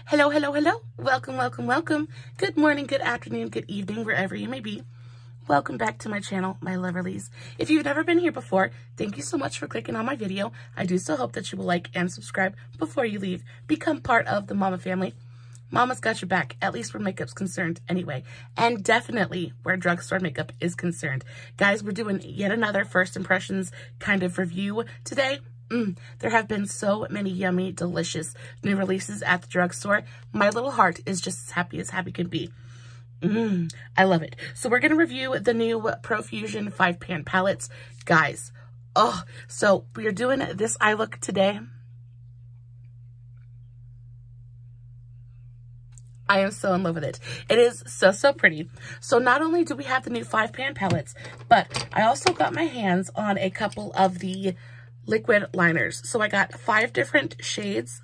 Hello, hello, hello. Welcome, welcome, welcome. Good morning, good afternoon, good evening, wherever you may be. Welcome back to my channel, my Loverlies. If you've never been here before, thank you so much for clicking on my video. I do so hope that you will like and subscribe before you leave. Become part of the Mama family. Mama's got your back, at least where makeup's concerned anyway. And definitely where drugstore makeup is concerned. Guys, we're doing yet another first impressions kind of review today. There have been so many yummy, delicious new releases at the drugstore. My little heart is just as happy can be. I love it. So we're going to review the new Profusion 5-pan palettes. Guys, so we are doing this eye look today. I am so in love with it. It is so pretty. So not only do we have the new 5-pan palettes, but I also got my hands on a couple of the liquid liners. So I got 5 different shades.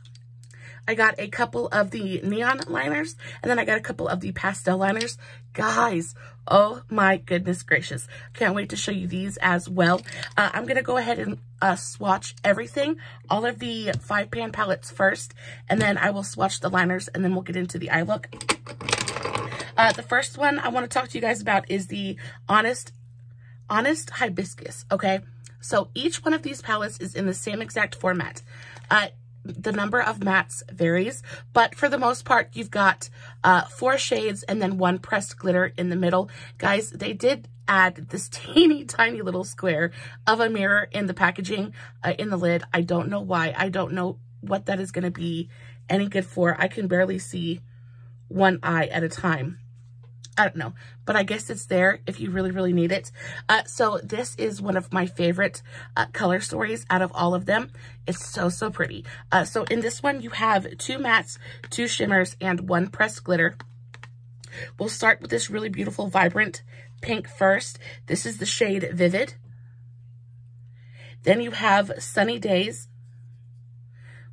I got a couple of the neon liners, and then I got a couple of the pastel liners. Guys, oh my goodness gracious. Can't wait to show you these as well. I'm going to go ahead and swatch everything, all of the 5-pan palettes first, and then I will swatch the liners, and then we'll get into the eye look. The first one I want to talk to you guys about is the Honest Hibiscus, okay? So each one of these palettes is in the same exact format. The number of mattes varies, but for the most part, you've got 4 shades and then 1 pressed glitter in the middle. Guys, they did add this teeny tiny little square of a mirror in the packaging, in the lid. I don't know why. I don't know what that is going to be any good for. I can barely see one eye at a time. I don't know, but I guess it's there if you really need it. So this is one of my favorite color stories out of all of them. It's so pretty. So in this one, you have 2 mattes, 2 shimmers, and 1 pressed glitter. We'll start with this really beautiful, vibrant pink first. This is the shade Vivid. Then you have Sunny Days,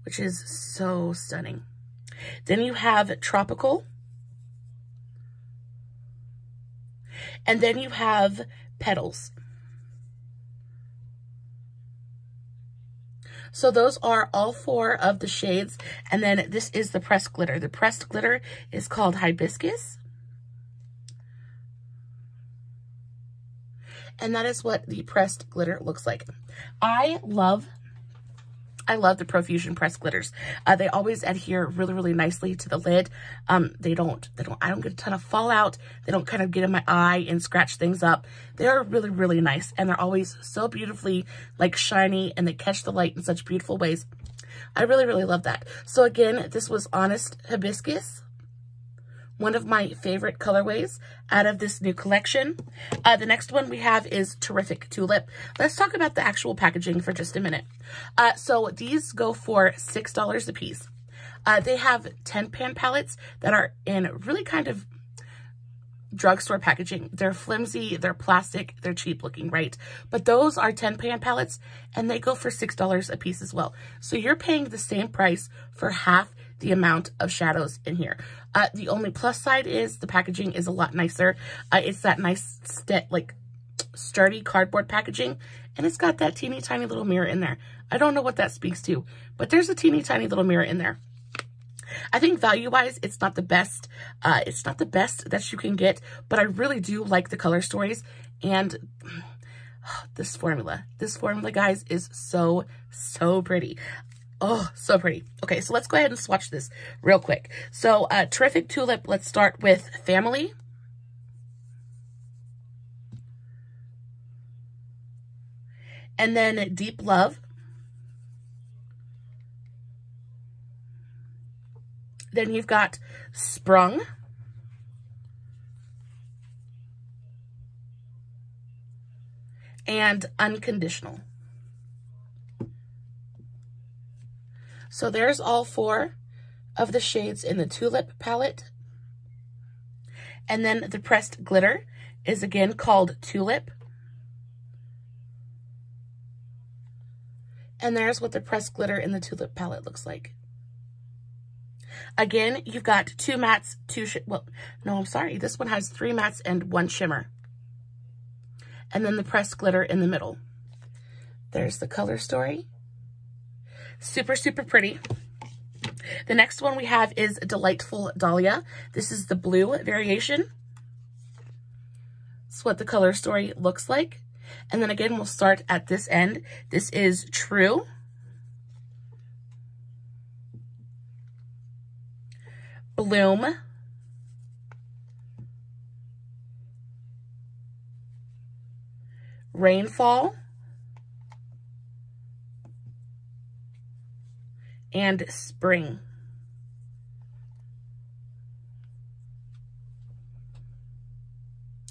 which is so stunning. Then you have Tropical. And then you have Petals. So those are all 4 of the shades. And then this is the pressed glitter. The pressed glitter is called Hibiscus. And that is what the pressed glitter looks like. I love the Profusion pressed glitters. They always adhere really nicely to the lid. I don't get a ton of fallout. They don't kind of get in my eye and scratch things up. They're really nice, and they're always so beautifully like shiny, and they catch the light in such beautiful ways. I really love that. So again, this was Honest Hibiscus, one of my favorite colorways out of this new collection. The next one we have is Terrific Tulip. Let's talk about the actual packaging for just a minute. So these go for $6 a piece. They have 10-pan palettes that are in really kind of drugstore packaging. They're flimsy, they're plastic, they're cheap looking, right? But those are 10-pan palettes, and they go for $6 a piece as well. So you're paying the same price for half the amount of shadows in here. The only plus side is the packaging is a lot nicer. It's that nice, sturdy cardboard packaging, and it's got that teeny tiny little mirror in there. I don't know what that speaks to, but there's a teeny tiny little mirror in there. I think value-wise, it's not the best. It's not the best that you can get, but I really do like the color stories, and this formula, guys, is so pretty. Oh, so pretty. Okay, so let's go ahead and swatch this real quick. So, Terrific Tulip, let's start with Family. And then Deep Love. Then you've got Sprung. And Unconditional. So there's all 4 of the shades in the Tulip palette. And then the pressed glitter is again called Tulip. And there's what the pressed glitter in the Tulip palette looks like. Again, you've got 2 mattes, this one has 3 mattes and 1 shimmer. And then the pressed glitter in the middle. There's the color story. Super pretty. The next one we have is Delightful Dahlia. This is the blue variation. That's what the color story looks like. And then again, we'll start at this end. This is True. Bloom. Rainfall. And Spring.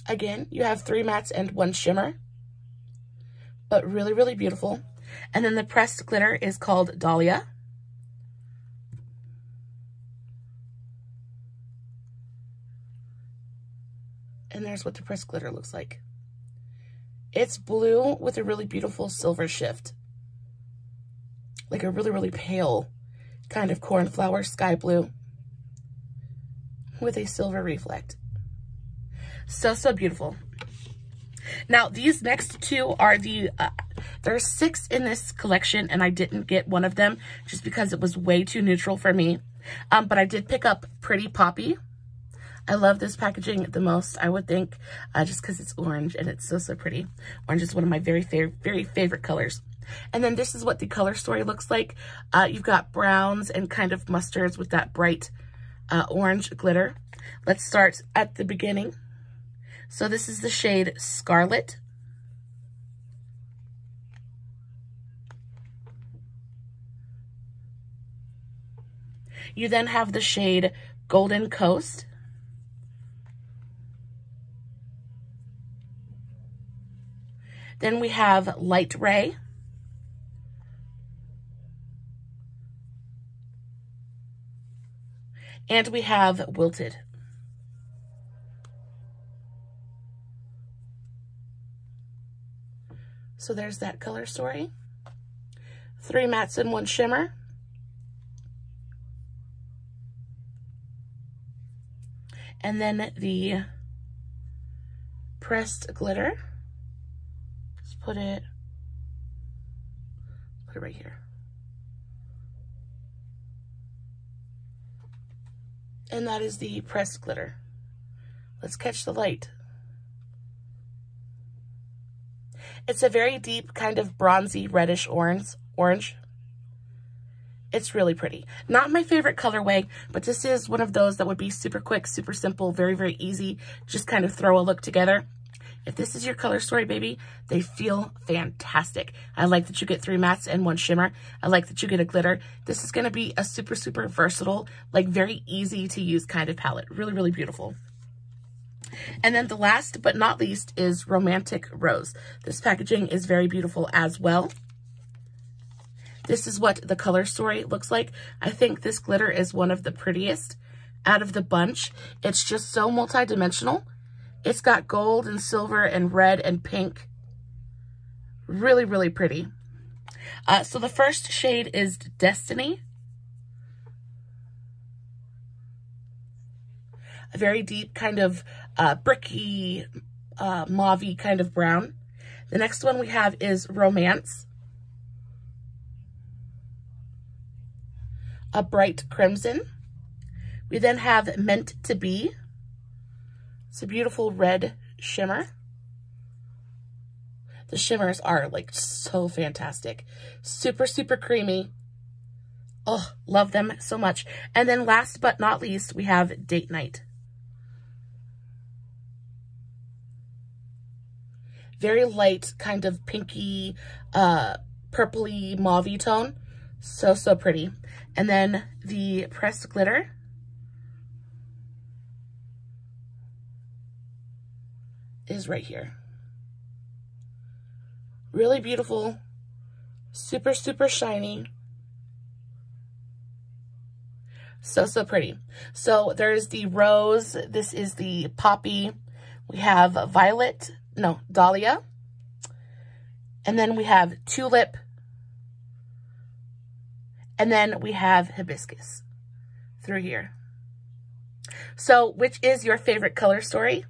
Again, you have 3 mattes and 1 shimmer, but really, really beautiful. And then the pressed glitter is called Dahlia. And there's what the pressed glitter looks like. It's blue with a really beautiful silver shift. Like a really, really pale kind of cornflower sky blue with a silver reflect. So, so beautiful. Now, these next 2 are there's 6 in this collection, and I didn't get one of them just because it was way too neutral for me. But I did pick up Pretty Poppy. I love this packaging the most, I would think, just because it's orange and it's so, so pretty. Orange is one of my very favorite colors. And then this is what the color story looks like. You've got browns and kind of mustards with that bright orange glitter. Let's start at the beginning. So this is the shade Scarlet. You then have the shade Golden Coast. Then we have Light Ray. And we have Wilted. So there's that color story. 3 mattes and 1 shimmer. And then the pressed glitter. Let's put it right here. And that is the pressed glitter. Let's catch the light. It's a very deep kind of bronzy reddish orange. It's really pretty. Not my favorite colorway, but this is one of those that would be super quick, super simple, very, very easy. Just kind of throw a look together. If this is your color story, baby, they feel fantastic. I like that you get 3 mattes and 1 shimmer. I like that you get a glitter. This is going to be a super, super versatile, like very easy to use kind of palette. Really, really beautiful. And then the last but not least is Romantic Rose. This packaging is very beautiful as well. This is what the color story looks like. I think this glitter is one of the prettiest out of the bunch. It's just so multi-dimensional. It's got gold and silver and red and pink. Really, really pretty. So the first shade is Destiny. A very deep kind of bricky, mauve-y kind of brown. The next one we have is Romance. A bright crimson. We then have Meant to Be. It's a beautiful red shimmer. The shimmers are like so fantastic. Super, super creamy. Oh, love them so much. And then last but not least, we have Date Night. Very light, kind of pinky, purpley, mauve-y tone. So, so pretty. And then the pressed glitter is right here. Really beautiful, super, super shiny. So, so pretty. So there's the rose. This is the poppy. We have Dahlia. And then we have Tulip. And then we have Hibiscus through here. So which is your favorite color story?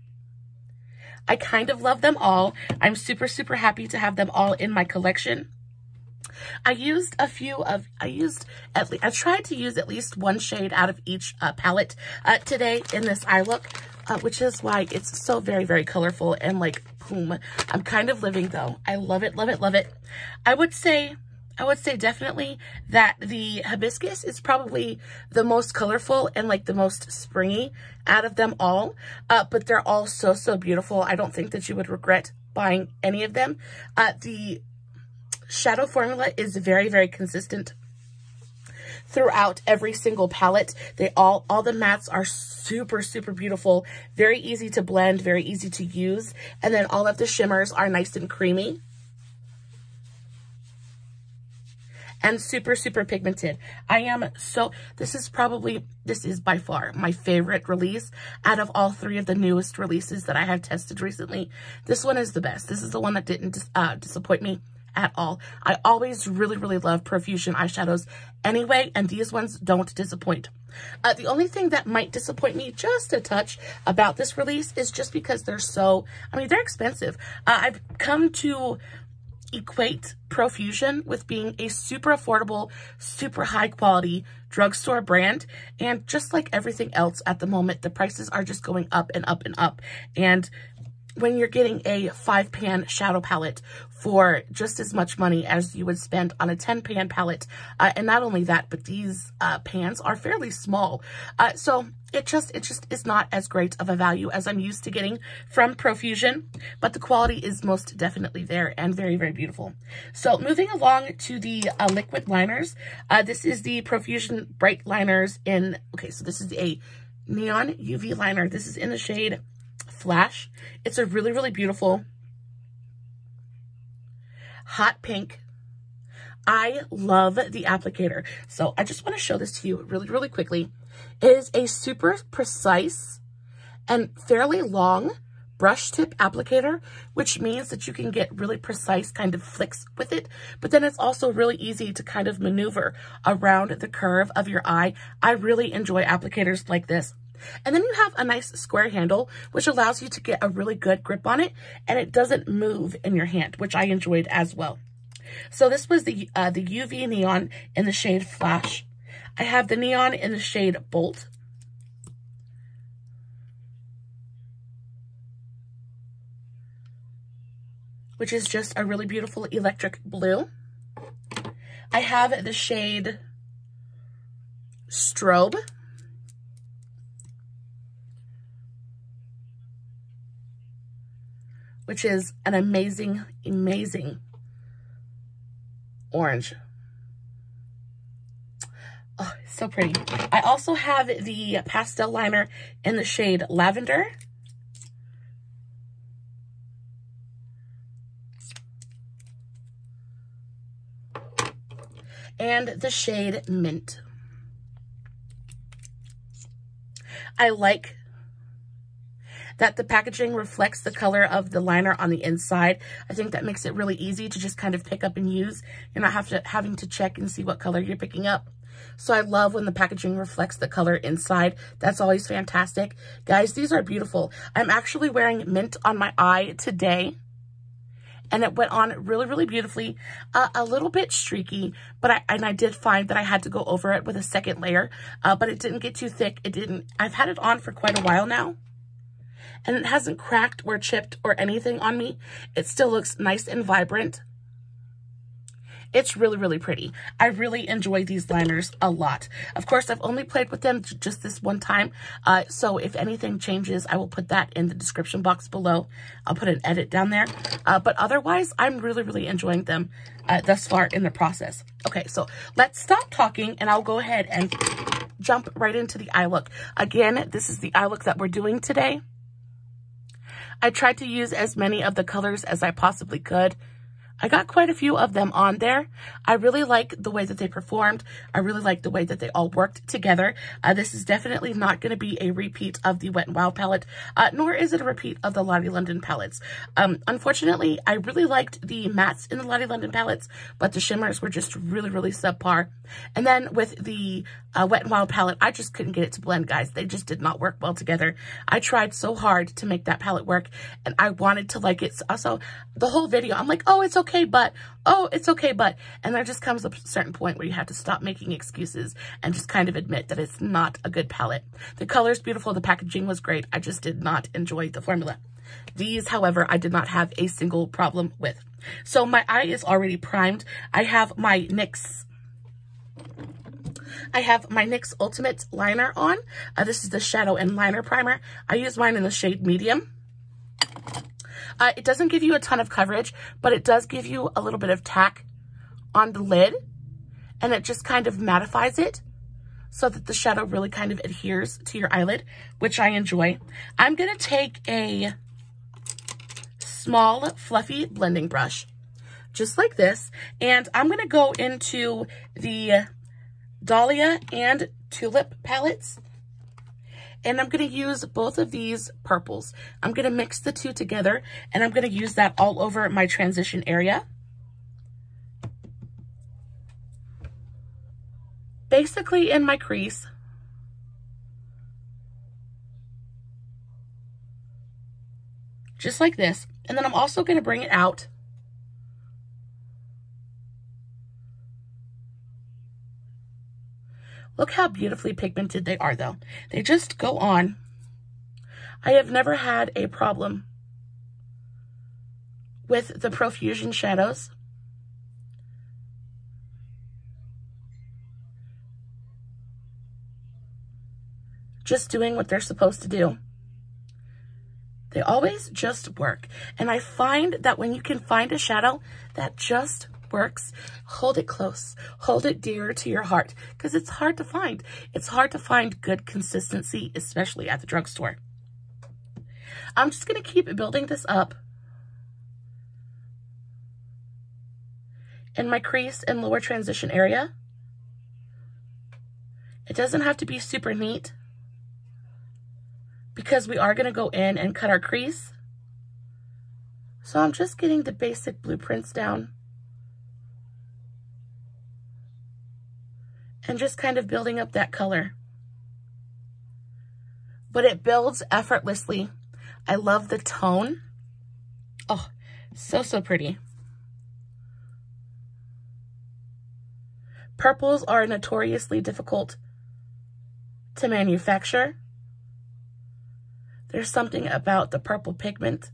I kind of love them all. I'm super, super happy to have them all in my collection. I tried to use at least one shade out of each palette today in this eye look, which is why it's so very, very colorful and like, boom. I'm kind of living though. I love it, love it, love it. I would say definitely that the Hibiscus is probably the most colorful and like the most springy out of them all. But they're all so, so beautiful. I don't think that you would regret buying any of them. The shadow formula is very, very consistent throughout every single palette. All the mattes are super, super beautiful, very easy to blend, very easy to use. And then all of the shimmers are nice and creamy and super, super pigmented. This is by far my favorite release out of all three of the newest releases that I have tested recently. This one is the best. This is the one that didn't disappoint me at all. I always really, really love Profusion eyeshadows anyway, and these ones don't disappoint. The only thing that might disappoint me just a touch about this release is just because they're expensive. I've come to equate Profusion with being a super affordable, super high quality drugstore brand. And just like everything else at the moment, the prices are just going up and up and up. And when you're getting a 5-pan shadow palette for just as much money as you would spend on a 10-pan palette, and not only that, but these pans are fairly small. So it just is not as great of a value as I'm used to getting from Profusion, but the quality is most definitely there and very, very beautiful. So moving along to the liquid liners, this is the Profusion Bright Liners so this is a neon UV liner. This is in the shade Flash. It's a really, really beautiful hot pink. I love the applicator. So I just want to show this to you really, really quickly. It is a super precise and fairly long brush tip applicator, which means that you can get really precise kind of flicks with it, but then it's also really easy to kind of maneuver around the curve of your eye. I really enjoy applicators like this. And then you have a nice square handle, which allows you to get a really good grip on it, and it doesn't move in your hand, which I enjoyed as well. So this was the UV Neon in the shade Flash. I have the Neon in the shade Bolt. Which is just a really beautiful electric blue. I have the shade Strobe. Which is an amazing, amazing orange. Oh, so pretty. I also have the pastel liner in the shade Lavender. And the shade Mint. I like that the packaging reflects the color of the liner on the inside. I think that makes it really easy to just kind of pick up and use. You're not having to check and see what color you're picking up. So I love when the packaging reflects the color inside. That's always fantastic. Guys, these are beautiful. I'm actually wearing Mint on my eye today, and it went on really, really beautifully. A little bit streaky, but I did find that I had to go over it with a second layer, but it didn't get too thick. I've had it on for quite a while now, and it hasn't cracked or chipped or anything on me. It still looks nice and vibrant. It's really, really pretty. I really enjoy these liners a lot. Of course, I've only played with them just this one time. So if anything changes, I will put that in the description box below. I'll put an edit down there. But otherwise, I'm really, really enjoying them thus far in the process. Okay, so let's stop talking and I'll go ahead and jump right into the eye look. Again, this is the eye look that we're doing today. I tried to use as many of the colors as I possibly could. I got quite a few of them on there. I really like the way that they performed. I really like the way that they all worked together. This is definitely not going to be a repeat of the Wet n Wild palette, nor is it a repeat of the Lottie London palettes. Unfortunately, I really liked the mattes in the Lottie London palettes, but the shimmers were just really, really subpar. And then with the Wet n Wild palette, I just couldn't get it to blend, guys. They just did not work well together. I tried so hard to make that palette work, and I wanted to like it. Also, the whole video, I'm like, oh, it's okay. okay, but, oh, it's okay, but. And there just comes a certain point where you have to stop making excuses and just kind of admit that it's not a good palette. The color's beautiful. The packaging was great. I just did not enjoy the formula. These, however, I did not have a single problem with. So my eye is already primed. I have my NYX Ultimate Liner on. This is the Shadow and Liner Primer. I use mine in the shade Medium. It doesn't give you a ton of coverage, but it does give you a little bit of tack on the lid, and it just kind of mattifies it so that the shadow really kind of adheres to your eyelid, which I enjoy. I'm going to take a small fluffy blending brush, just like this, and I'm going to go into the Dahlia and Tulip palettes, and I'm going to use both of these purples. I'm going to mix the two together, and I'm going to use that all over my transition area. Basically in my crease. Just like this. And then I'm also going to bring it out Look how beautifully pigmented they are, though. They just go on. I have never had a problem with the Profusion shadows. Just doing what they're supposed to do. They always just work. And I find that when you can find a shadow that just works, hold it close, hold it dear to your heart, because it's hard to find. It's hard to find good consistency, especially at the drugstore. I'm just going to keep building this up in my crease and lower transition area. It doesn't have to be super neat, because we are going to go in and cut our crease. So I'm just getting the basic blueprints down and just kind of building up that color. But it builds effortlessly. I love the tone. Oh, so pretty. Purples are notoriously difficult to manufacture. There's something about the purple pigment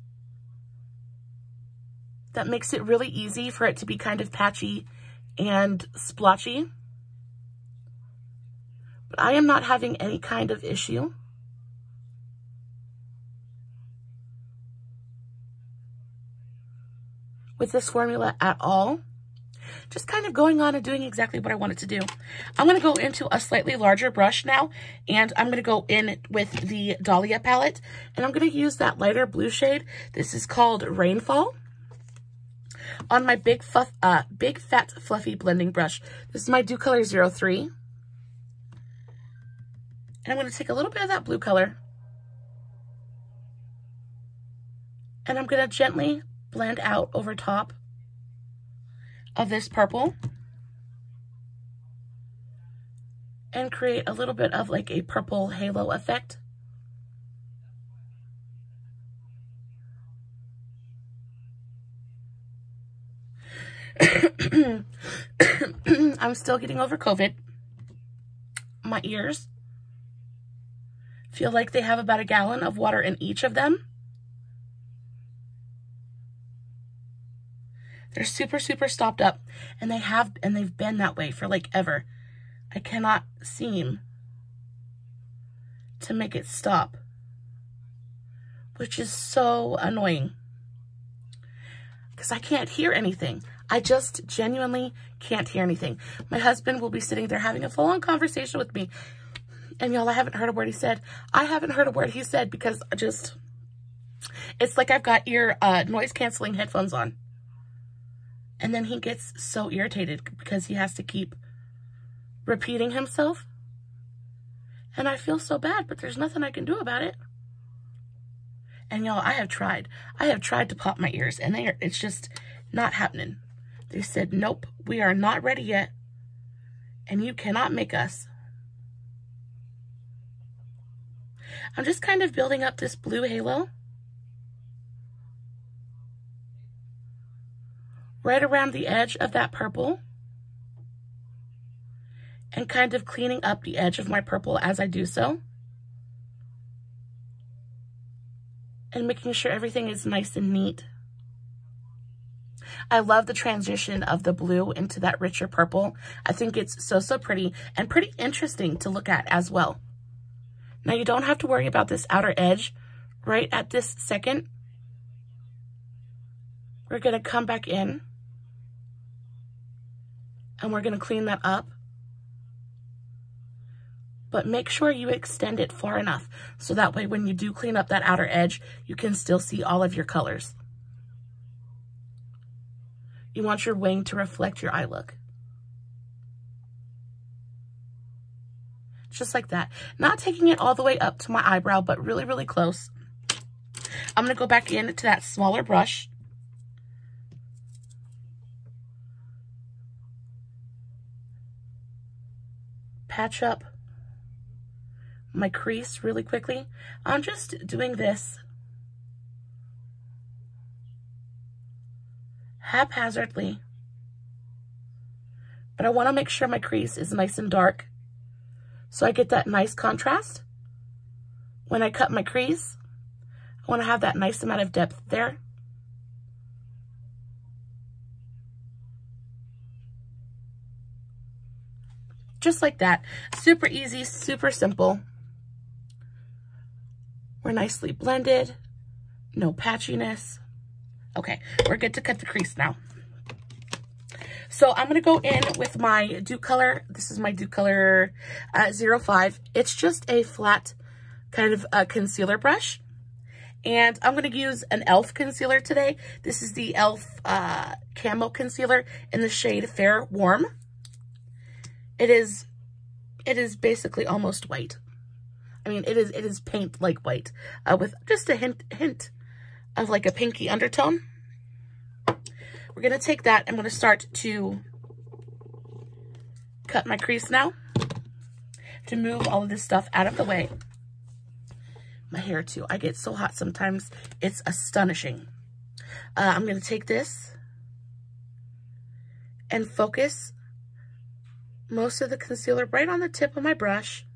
that makes it really easy for it to be kind of patchy and splotchy. But I am not having any kind of issue with this formula at all. Just kind of going on and doing exactly what I wanted to do. I'm going to go into a slightly larger brush now, and I'm going to go in with the Dahlia palette, and I'm going to use that lighter blue shade. This is called Rainfall, on my big fat fluffy blending brush. This is my Dew Color 03. And I'm going to take a little bit of that blue color, and I'm going to gently blend out over top of this purple and create a little bit of like a purple halo effect. I'm still getting over COVID. My ears feel like they have about a gallon of water in each of them. They're super stopped up, and they've been that way for like ever. I cannot seem to make it stop, which is so annoying because I can't hear anything. I just genuinely can't hear anything. My husband will be sitting there having a full-on conversation with me, and y'all, I haven't heard a word he said. I haven't heard a word he said because it's like I've got noise-canceling headphones on. And then he gets so irritated because he has to keep repeating himself. And I feel so bad, but there's nothing I can do about it. And y'all, I have tried to pop my ears, and it's just not happening. They said, nope, we are not ready yet, and you cannot make us. I'm just kind of building up this blue halo. right around the edge of that purple and kind of cleaning up the edge of my purple as I do so. And making sure everything is nice and neat. I love the transition of the blue into that richer purple. I think it's so, so pretty and pretty interesting to look at as well. Now you don't have to worry about this outer edge right at this second. We're gonna come back in and we're gonna clean that up. But make sure you extend it far enough so that way when you do clean up that outer edge, you can still see all of your colors. You want your wing to reflect your eye look. Just like that. Not taking it all the way up to my eyebrow, but really, really close. I'm going to go back into that smaller brush. Patch up my crease really quickly. I'm just doing this haphazardly, but I want to make sure my crease is nice and dark so I get that nice contrast. When I cut my crease, I want to have that nice amount of depth there. Just like that. Super easy, super simple. We're nicely blended, no patchiness. Okay, we're good to cut the crease now. So I'm gonna go in with my Dew Color. This is my Dew Color 05. It's just a flat kind of concealer brush. And I'm gonna use an e.l.f. concealer today. This is the e.l.f. Camo Concealer in the shade Fair Warm. It is basically almost white. I mean, it is paint like white with just a hint of like a pinky undertone. We're gonna take that. I'm gonna start to cut my crease now to move all of this stuff out of the way. My hair too. I get so hot sometimes. It's astonishing. I'm gonna take this and focus most of the concealer right on the tip of my brush.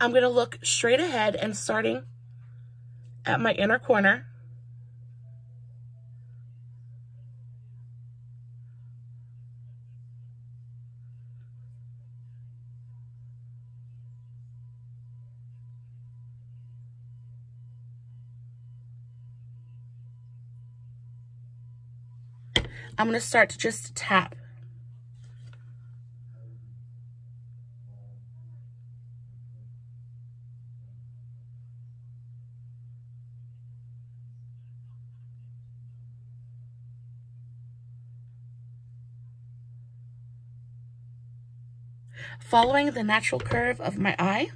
I'm gonna look straight ahead and starting at my inner corner. I'm gonna start to just tap. Following the natural curve of my eye.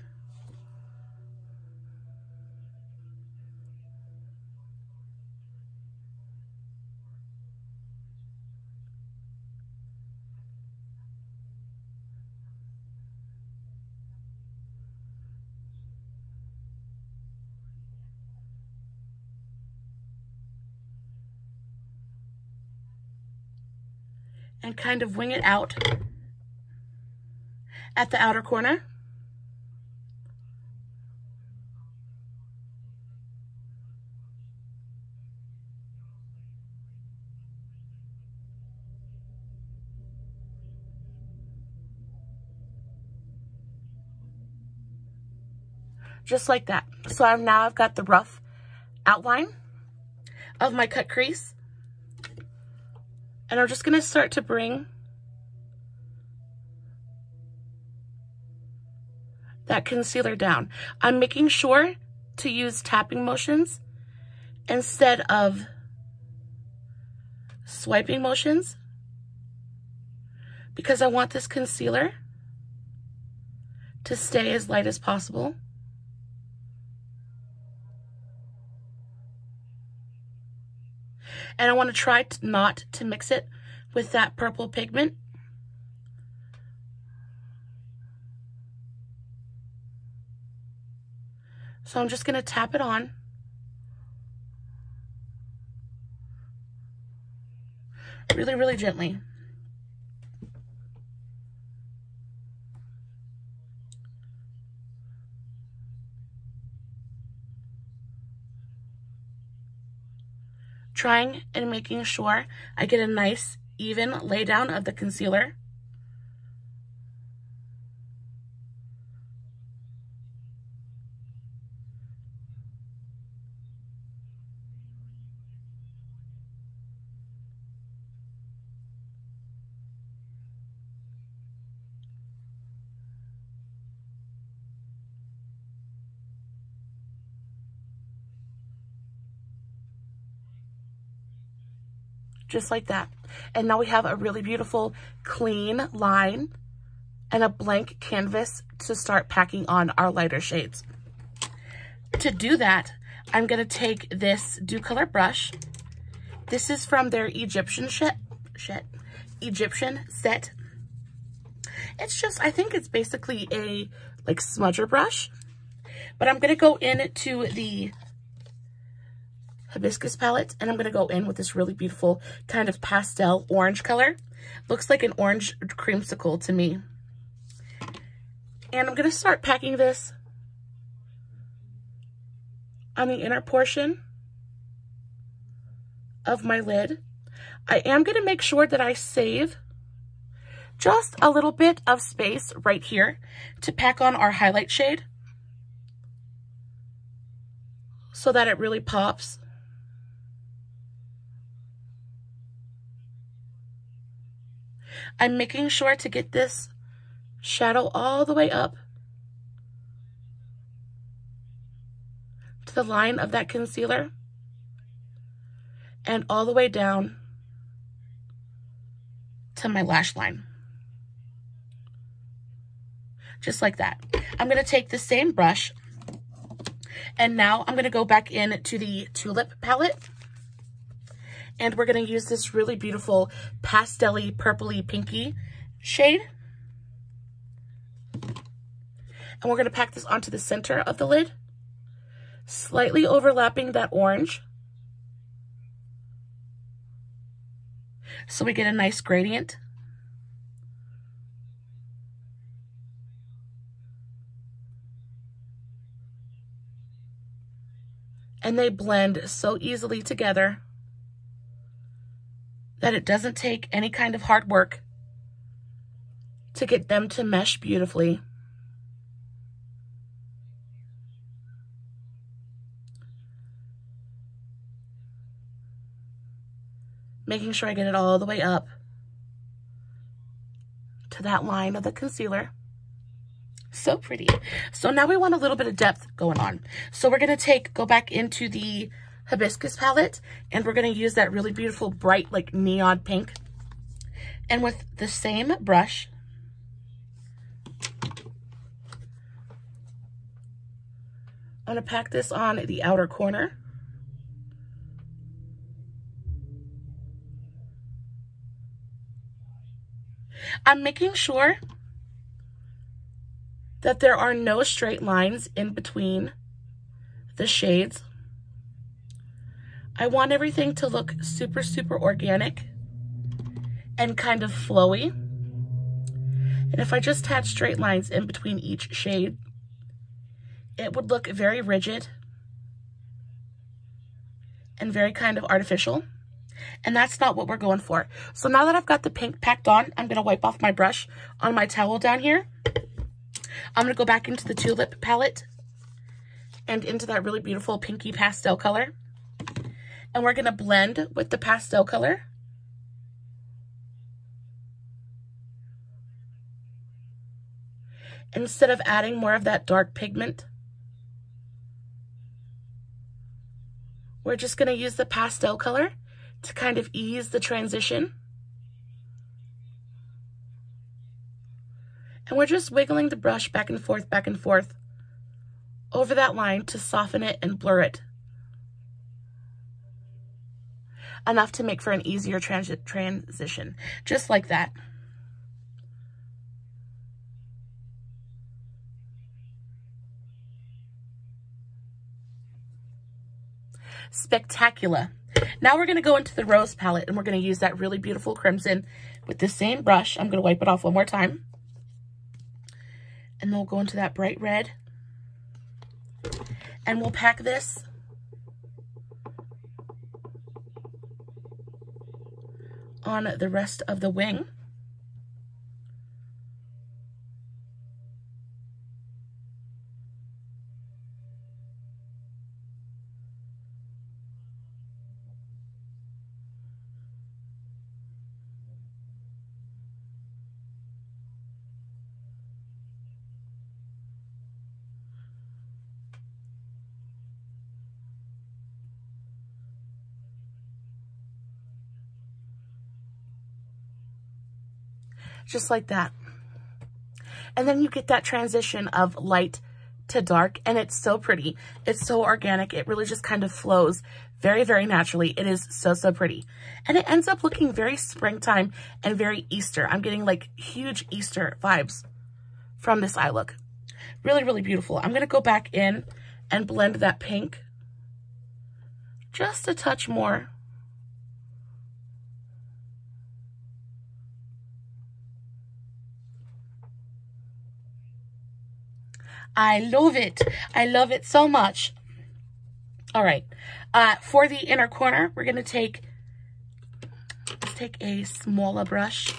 And kind of wing it out at the outer corner. Just like that. So I've got the rough outline of my cut crease. And I'm just gonna start to bring that concealer down. I'm making sure to use tapping motions instead of swiping motions because I want this concealer to stay as light as possible. And I want to try not to mix it with that purple pigment. So I'm just going to tap it on Really, really gently. Trying and making sure I get a nice, even lay down of the concealer. Just like that. And now we have a really beautiful clean line and a blank canvas to start packing on our lighter shades. To do that, I'm going to take this Dew Color brush. This is from their Egyptian set. It's just, I think it's basically a like smudger brush, but I'm going to go into the Hibiscus palette, and I'm going to go in with this really beautiful kind of pastel orange color. Looks like an orange creamsicle to me. And I'm going to start packing this on the inner portion of my lid. I am going to make sure that I save just a little bit of space right here to pack on our highlight shade so that it really pops. I'm making sure to get this shadow all the way up to the line of that concealer and all the way down to my lash line. Just like that. I'm going to take the same brush, and now I'm going to go back into the Tulip palette. And we're going to use this really beautiful pastel-y, purpley, pinky shade. And we're going to pack this onto the center of the lid, slightly overlapping that orange, so we get a nice gradient. And they blend so easily together that it doesn't take any kind of hard work to get them to mesh beautifully. Making sure I get it all the way up to that line of the concealer. So pretty. So now we want a little bit of depth going on. So we're going to go back into the Hibiscus palette, and we're going to use that really beautiful bright like neon pink. And with the same brush, I'm going to pack this on the outer corner. I'm making sure that there are no straight lines in between the shades. I want everything to look super, super organic and kind of flowy. And if I just had straight lines in between each shade, it would look very rigid and very kind of artificial. And that's not what we're going for. So now that I've got the pink packed on, I'm going to wipe off my brush on my towel down here. I'm going to go back into the Tulip palette and into that really beautiful pinky pastel color. And we're going to blend with the pastel color. Instead of adding more of that dark pigment, we're just going to use the pastel color to kind of ease the transition. And we're just wiggling the brush back and forth over that line to soften it and blur it. Enough to make for an easier transition, just like that. Spectacular. Now we're going to go into the Rose palette, and we're going to use that really beautiful crimson with the same brush. I'm going to wipe it off one more time. And then we'll go into that bright red. And we'll pack this on the rest of the wing. Just like that. And then you get that transition of light to dark, and it's so pretty. It's so organic. It really just kind of flows very, very naturally. It is so, so pretty. And it ends up looking very springtime and very Easter. I'm getting like huge Easter vibes from this eye look. Really, really beautiful. I'm going to go back in and blend that pink just a touch more. I love it. I love it so much. All right. For the inner corner, we're going to let's take a smaller brush.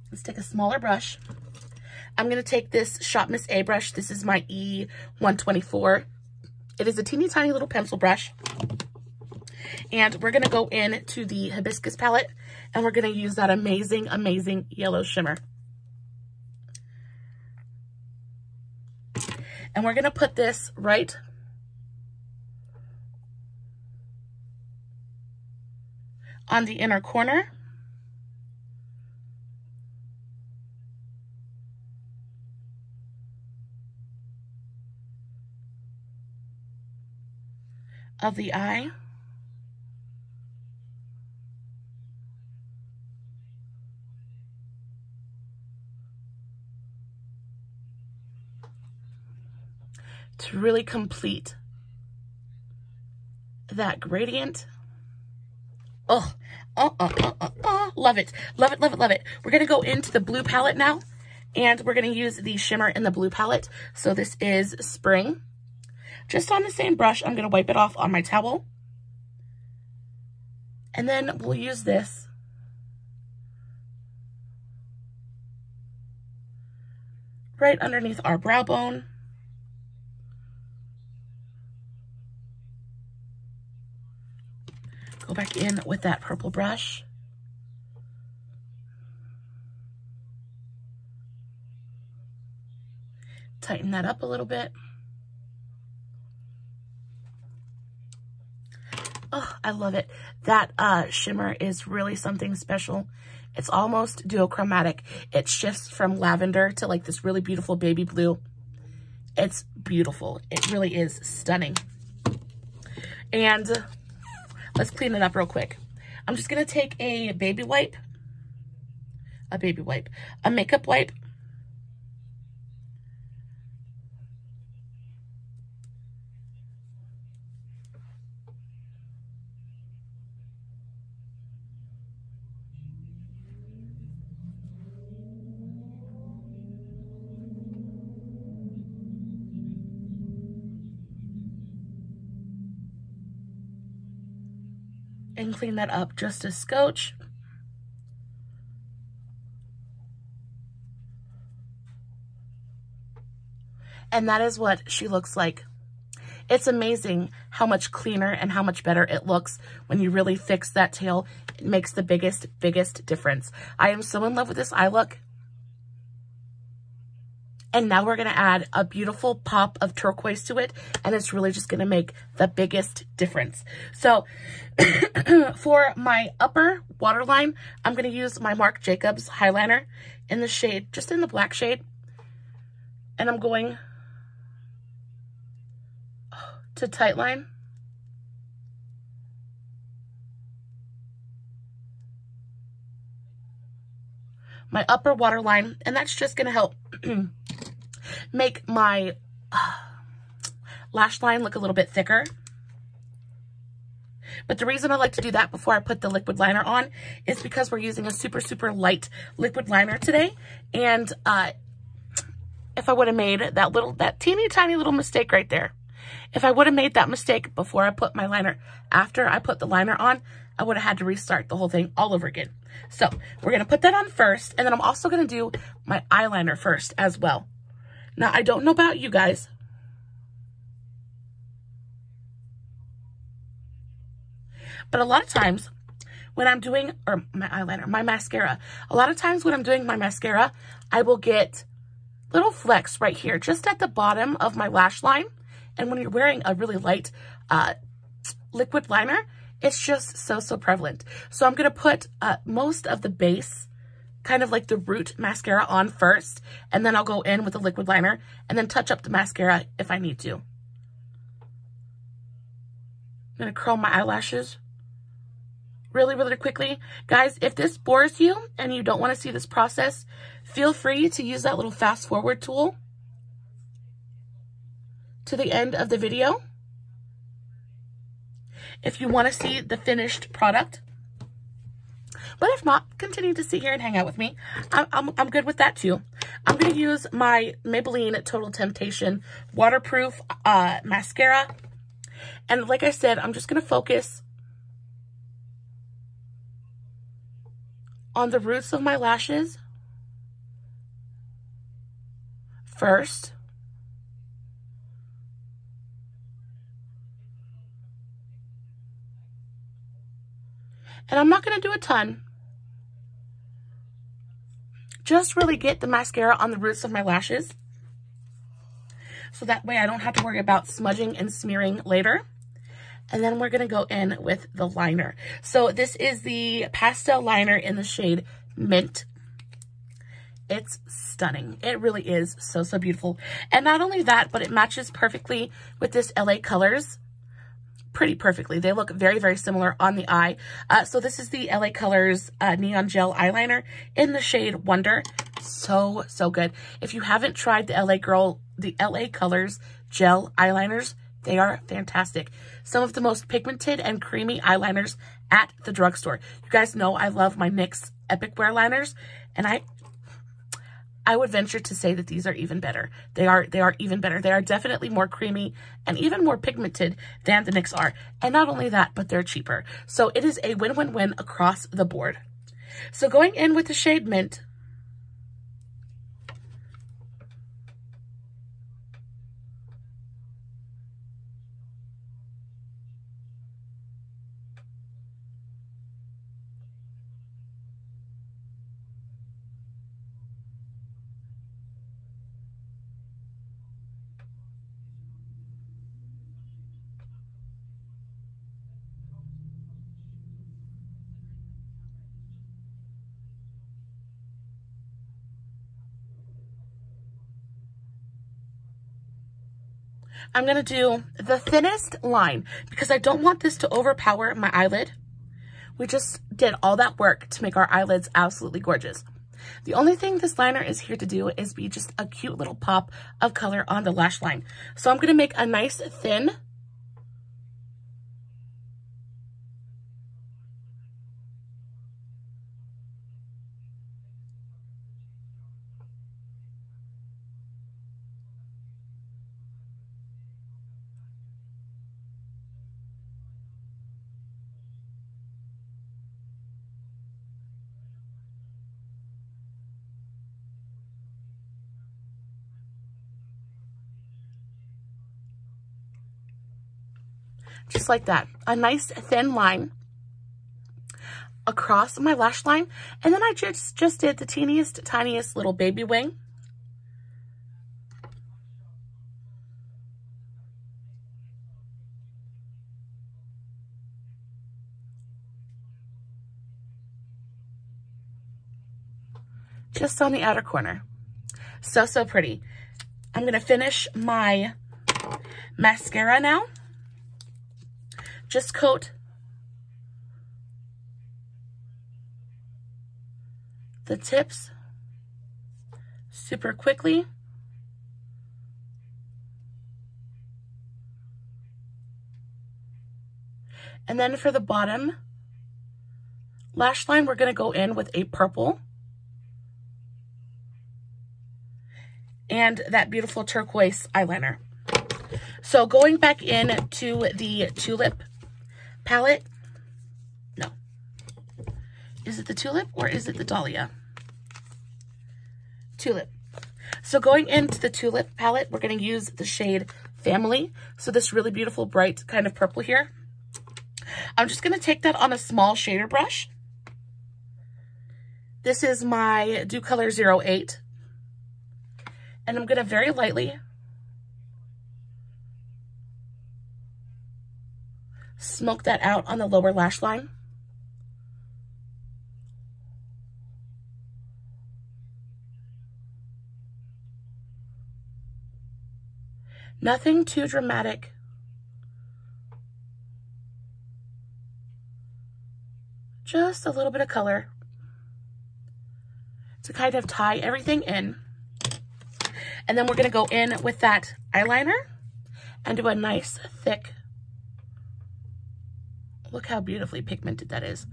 Let's take a smaller brush. I'm going to take this Shop Miss A brush. This is my E124. It is a teeny tiny little pencil brush. And we're going to go into the Hibiscus palette, and we're going to use that amazing, amazing yellow shimmer. And we're going to put this right on the inner corner. Of the eye. To really complete that gradient. Love it. Love it, love it, love it. We're going to go into the blue palette now, and we're going to use the shimmer in the blue palette. So this is Spring. Just on the same brush, I'm going to wipe it off on my towel. And then we'll use this right underneath our brow bone. Go back in with that purple brush. Tighten that up a little bit. Oh, I love it. That shimmer is really something special. It's almost duochromatic. It shifts from lavender to like this really beautiful baby blue. It's beautiful. It really is stunning. And let's clean it up real quick. I'm just going to take a makeup wipe. And clean that up just a scotch. And that is what she looks like. It's amazing how much cleaner and how much better it looks when you really fix that tail. It makes the biggest, biggest difference. I am so in love with this eye look. And now we're going to add a beautiful pop of turquoise to it. And it's really just going to make the biggest difference. So for my upper waterline, I'm going to use my Marc Jacobs Highliner in the shade, just in the black shade. And I'm going to tightline. My upper waterline. And that's just going to help make my lash line look a little bit thicker. But the reason I like to do that before I put the liquid liner on is because we're using a super, super light liquid liner today. And if I would have made that teeny tiny little mistake right there, if I would have made that mistake before I put my liner, after I put the liner on, I would have had to restart the whole thing all over again. So we're going to put that on first, and then I'm also going to do my eyeliner first as well. Now, I don't know about you guys, but a lot of times when I'm doing, or my eyeliner, my mascara, a lot of times when I'm doing my mascara, I will get little flecks right here, just at the bottom of my lash line. And when you're wearing a really light liquid liner, it's just so, so prevalent. So I'm going to put most of the base, kind of like the root mascara on first, and then I'll go in with the liquid liner and then touch up the mascara if I need to. I'm going to curl my eyelashes really, really quickly. Guys, if this bores you and you don't want to see this process, feel free to use that little fast forward tool to the end of the video if you want to see the finished product. But if not, continue to sit here and hang out with me. I'm good with that too. I'm going to use my Maybelline Total Temptation waterproof mascara. And like I said, I'm just going to focus on the roots of my lashes first. And I'm not going to do a ton. Just really get the mascara on the roots of my lashes. So that way I don't have to worry about smudging and smearing later. And then we're going to go in with the liner. So this is the pastel liner in the shade Mint. It's stunning. It really is so, so beautiful. And not only that, but it matches perfectly with this LA Colors. Pretty perfectly. They look very, very similar on the eye. So this is the LA Colors Neon Gel Eyeliner in the shade Wonder. So, so good. If you haven't tried the LA Colors Gel Eyeliners, they are fantastic. Some of the most pigmented and creamy eyeliners at the drugstore. You guys know I love my NYX Epic Wear liners, and I would venture to say that these are even better. They are even better. They are definitely more creamy and even more pigmented than the NYX are. And not only that, but they're cheaper. So it is a win-win-win across the board. So going in with the shade Mint, I'm going to do the thinnest line because I don't want this to overpower my eyelid. We just did all that work to make our eyelids absolutely gorgeous. The only thing this liner is here to do is be just a cute little pop of color on the lash line. So I'm going to make a nice thin just like that, a nice thin line across my lash line. And then I just did the teeniest, tiniest little baby wing. Just on the outer corner. So, so pretty. I'm going to finish my mascara now. Just coat the tips super quickly. And then for the bottom lash line, we're going to go in with a purple and that beautiful turquoise eyeliner. So going back in to the Tulip palette. No. Is it the Tulip or is it the Dahlia? Tulip. So going into the Tulip palette, we're going to use the shade Family. So this really beautiful, bright kind of purple here. I'm just going to take that on a small shader brush. This is my Dew Color 08. And I'm going to very lightly smoke that out on the lower lash line. Nothing too dramatic. Just a little bit of color to kind of tie everything in. And then we're going to go in with that eyeliner and do a nice thick, look how beautifully pigmented that is.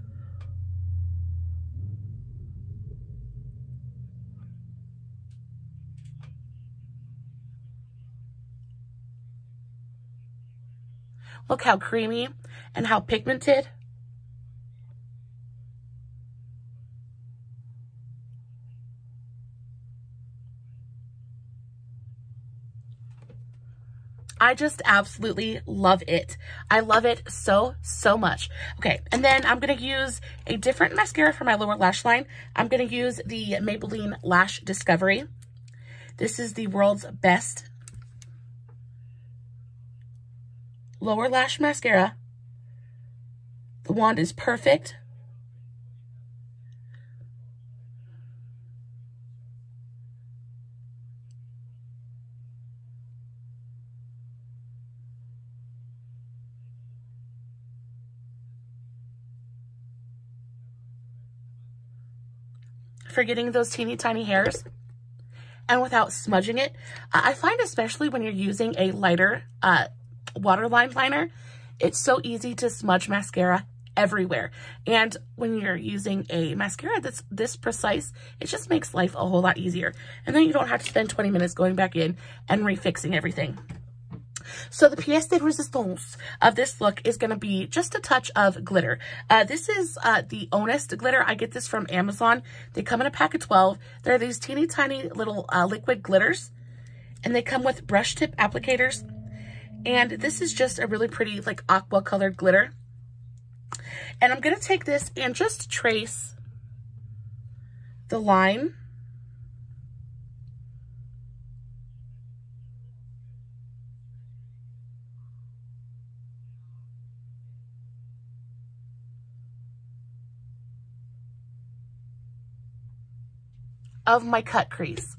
Look how creamy and how pigmented. I just absolutely love it. I love it so, so much. Okay, and then I'm going to use a different mascara for my lower lash line. I'm going to use the Maybeline Lash Discovery. This is the world's best lower lash mascara. The wand is perfect. For getting those teeny tiny hairs and without smudging it. I find especially when you're using a lighter waterline liner, it's so easy to smudge mascara everywhere. And when you're using a mascara that's this precise, it just makes life a whole lot easier. And then you don't have to spend 20 minutes going back in and refixing everything. So the pièce de résistance of this look is going to be just a touch of glitter. This is the Honest glitter. I get this from Amazon. They come in a pack of 12. They're these teeny tiny little liquid glitters, and they come with brush tip applicators. And this is just a really pretty, like, aqua colored glitter. And I'm going to take this and just trace the line of my cut crease.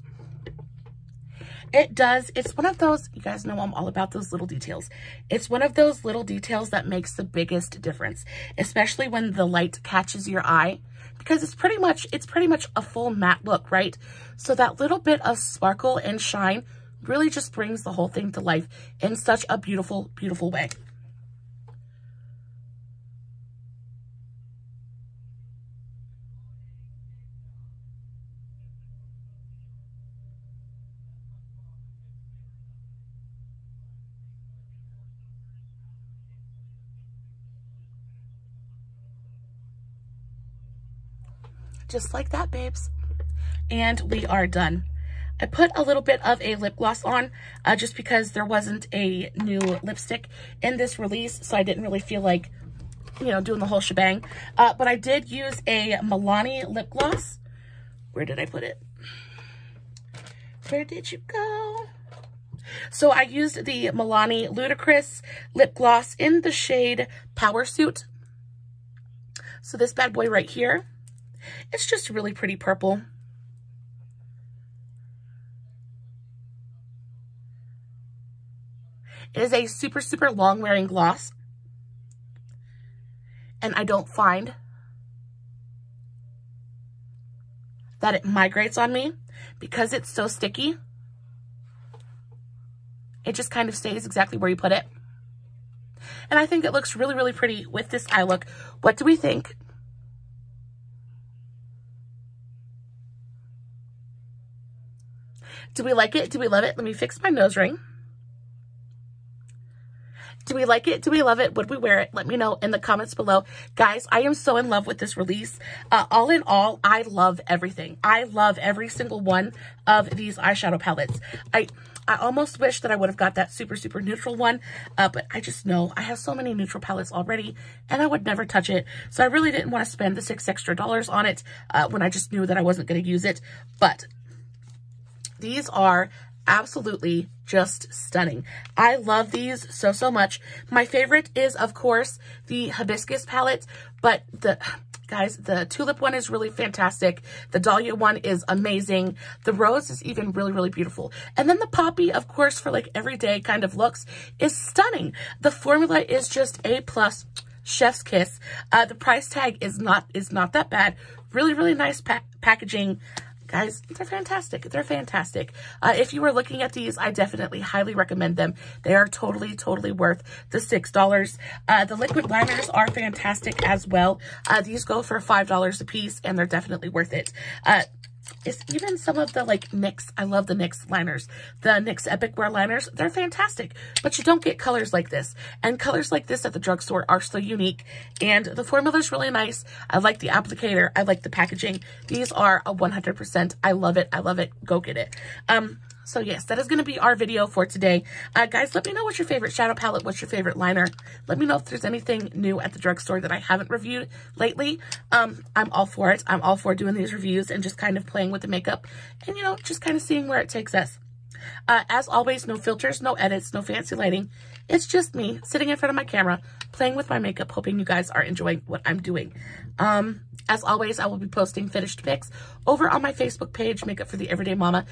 It's one of those, you guys know I'm all about those little details. It's one of those little details that makes the biggest difference, especially when the light catches your eye, because it's pretty much a full matte look, right? So that little bit of sparkle and shine really just brings the whole thing to life in such a beautiful, beautiful way. Just like that, babes. And we are done. I put a little bit of a lip gloss on just because there wasn't a new lipstick in this release, so I didn't really feel like, you know, doing the whole shebang. But I did use a Milani lip gloss. Where did I put it? Where did you go? So I used the Milani Ludicrous Lip Gloss in the shade Power Suit. So this bad boy right here. It's just really pretty purple. It is a super, super long wearing gloss. And I don't find that it migrates on me because it's so sticky. It just kind of stays exactly where you put it. And I think it looks really, really pretty with this eye look. What do we think? Do we like it? Do we love it? Let me fix my nose ring. Do we like it? Do we love it? Would we wear it? Let me know in the comments below. Guys, I am so in love with this release. All in all, I love everything. I love every single one of these eyeshadow palettes. I almost wish that I would have got that super, super neutral one, but I just know I have so many neutral palettes already, and I would never touch it. So I really didn't want to spend the $6 extra on it when I just knew that I wasn't going to use it. But these are absolutely just stunning. I love these so, so much. My favorite is, of course, the Hibiscus palette, but guys, the Tulip one is really fantastic. The Dahlia one is amazing. The Rose is even really, really beautiful. And then the Poppy, of course, for like everyday kind of looks, is stunning. The formula is just A+, chef's kiss. The price tag is not that bad. Really, really nice packaging. Guys, they're fantastic. They're fantastic. If you were looking at these, I definitely highly recommend them. They are totally, totally worth the $6. The liquid liners are fantastic as well. These go for $5 a piece, and they're definitely worth it. It's even some of the like NYX. I love the NYX liners. The NYX Epic Wear liners, they're fantastic, but you don't get colors like this. And colors like this at the drugstore are so unique. And the formula is really nice. I like the applicator. I like the packaging. These are a 100%. I love it. I love it. Go get it. So yes, that is going to be our video for today. Guys, let me know what's your favorite shadow palette. What's your favorite liner? Let me know if there's anything new at the drugstore that I haven't reviewed lately. I'm all for it. I'm all for doing these reviews and just kind of playing with the makeup and, you know, just kind of seeing where it takes us. As always, no filters, no edits, no fancy lighting. It's just me sitting in front of my camera, playing with my makeup, hoping you guys are enjoying what I'm doing. As always, I will be posting finished pics over on my Facebook page, Makeup for the Everyday Mama.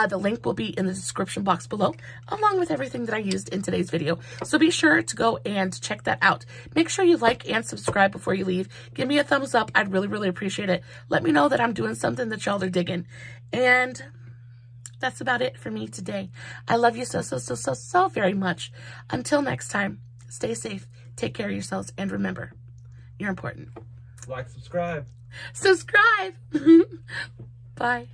The link will be in the description box below, along with everything that I used in today's video. So be sure to go and check that out. Make sure you like and subscribe before you leave. Give me a thumbs up. I'd really, really appreciate it. Let me know that I'm doing something that y'all are digging. And that's about it for me today. I love you so, so, so, so, so very much. Until next time, stay safe, take care of yourselves, and remember, you're important. Like, subscribe. Subscribe. Bye.